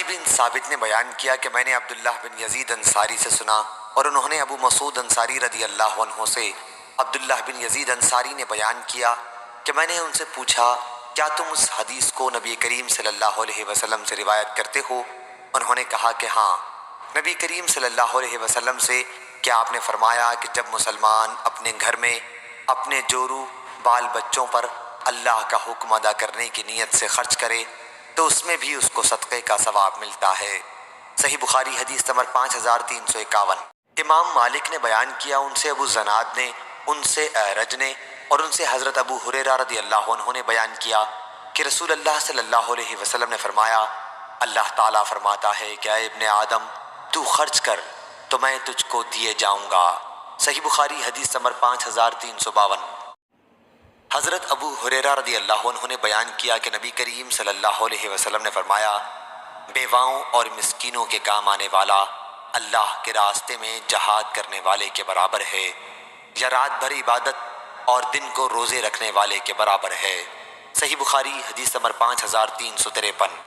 بن ثابت نے بیان کیا کہ میں نے عبداللہ بن یزید انصاری سے سنا اور انہوں نے ابو مسعود انصاری رضی اللہ عنہ سے عبداللہ بن یزید انصاری نے بیان کیا کہ میں نے ان سے پوچھا کیا تم اس حدیث کو نبی کریم صلی اللہ علیہ وسلم سے روایت کرتے ہو؟ انہوں نے کہا کہ ہاں۔ نبی کریم صلی اللہ علیہ وسلم سے کیا آپ نے فرمایا کہ جب مسلمان اپنے گھر میں اپنے جورو بال بچوں پر اللہ کا حکم ادا کرنے کی نیت سے خرچ کرے تو اس میں بھی اس کو صدقے کا ثواب ملتا ہے۔ صحیح بخاری حدیث نمبر 5351۔ امام مالک نے بیان کیا ان سے ابو زناد نے، ان سے اعرج نے اور ان سے حضرت ابو ہریرہ رضی اللہ عنہ نے بیان کیا کہ رسول اللہ صلی اللہ علیہ وسلم نے فرمایا اللہ تعالیٰ فرماتا ہے کہ اے ابن آدم تو خرچ کر تو میں تجھ کو دیے جاؤں گا۔ صحیح بخاری حدیث نمبر 5352۔ حضرت ابو ہریرہ رضی اللہ عنہ نے بیان کیا کہ نبی کریم صلی اللہ علیہ وسلم نے فرمایا بیواؤں اور مسکینوں کے کام آنے والا اللہ کے راستے میں جہاد کرنے والے کے برابر ہے، یا رات بھر عبادت اور دن کو روزے رکھنے والے کے برابر ہے۔ صحیح بخاری حدیث نمبر 5353۔